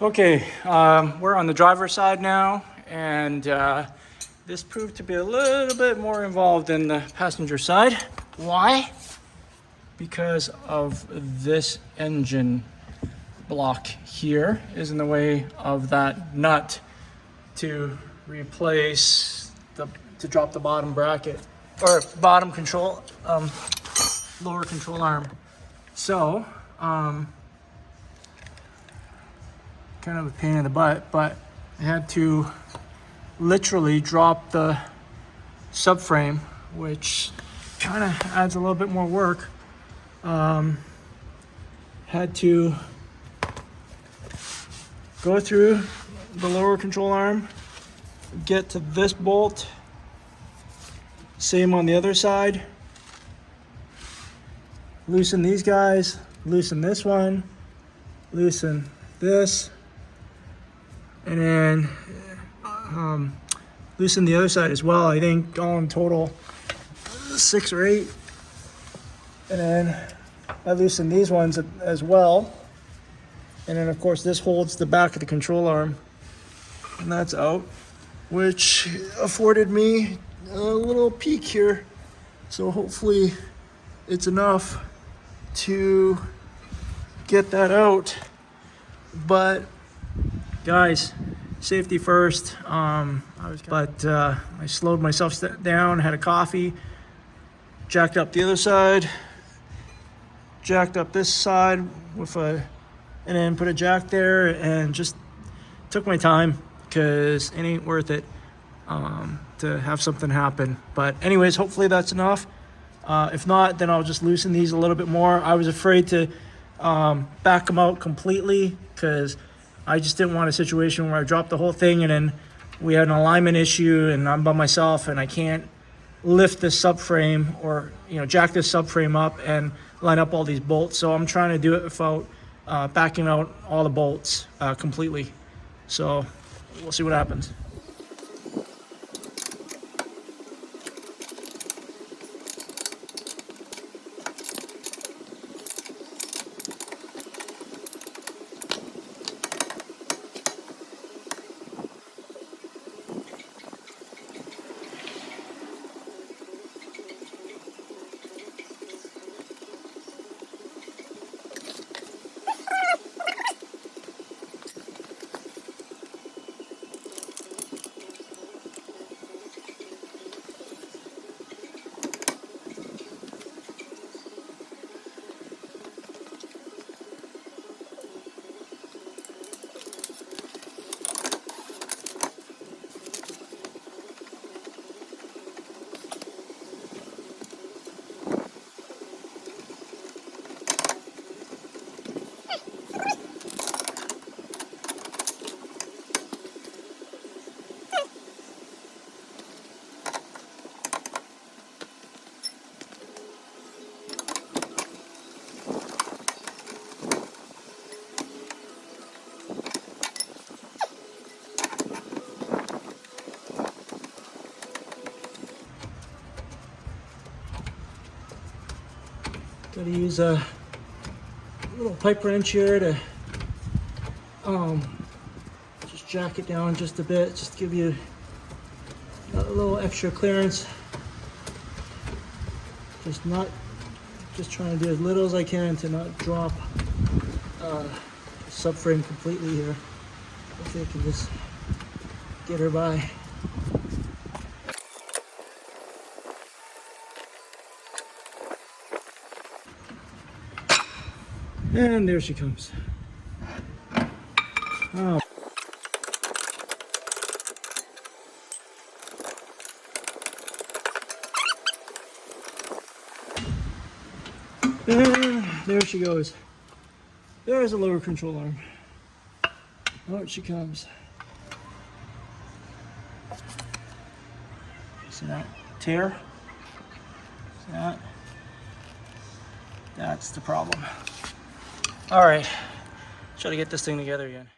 Okay, we're on the driver's side now, and this proved to be a little bit more involved than the passenger side. Why? Because of this engine block here is in the way of that nut to replace to drop the bottom bracket or bottom control, lower control arm. So, kind of a pain in the butt, but I had to literally drop the subframe, which kind of adds a little bit more work. Had to go through the lower control arm, get to this bolt, same on the other side, loosen these guys, loosen this one, loosen this, and then loosen the other side as well. I think all in total 6 or 8. And then I loosened these ones as well. And then of course this holds the back of the control arm, and that's out, which afforded me a little peek here. So hopefully it's enough to get that out. But guys, safety first. I slowed myself down, had a coffee, jacked up the other side, jacked up this side and then put a jack there, and just took my time because it ain't worth it to have something happen. But anyways, hopefully that's enough. If not, then I'll just loosen these a little bit more. I was afraid to back them out completely because I just didn't want a situation where I dropped the whole thing and then we had an alignment issue and I'm by myself and I can't lift this subframe or jack this subframe up and line up all these bolts. So I'm trying to do it without backing out all the bolts completely. So we'll see what happens. Gotta use a little pipe wrench here to just jack it down just a bit, just to give you a little extra clearance. Just trying to do as little as I can to not drop the subframe completely here. Hopefully I can just get her by. And there she comes. Oh. And there she goes. There's a lower control arm. Out she comes. See that tear? See that? That's the problem. All right, try to get this thing together again.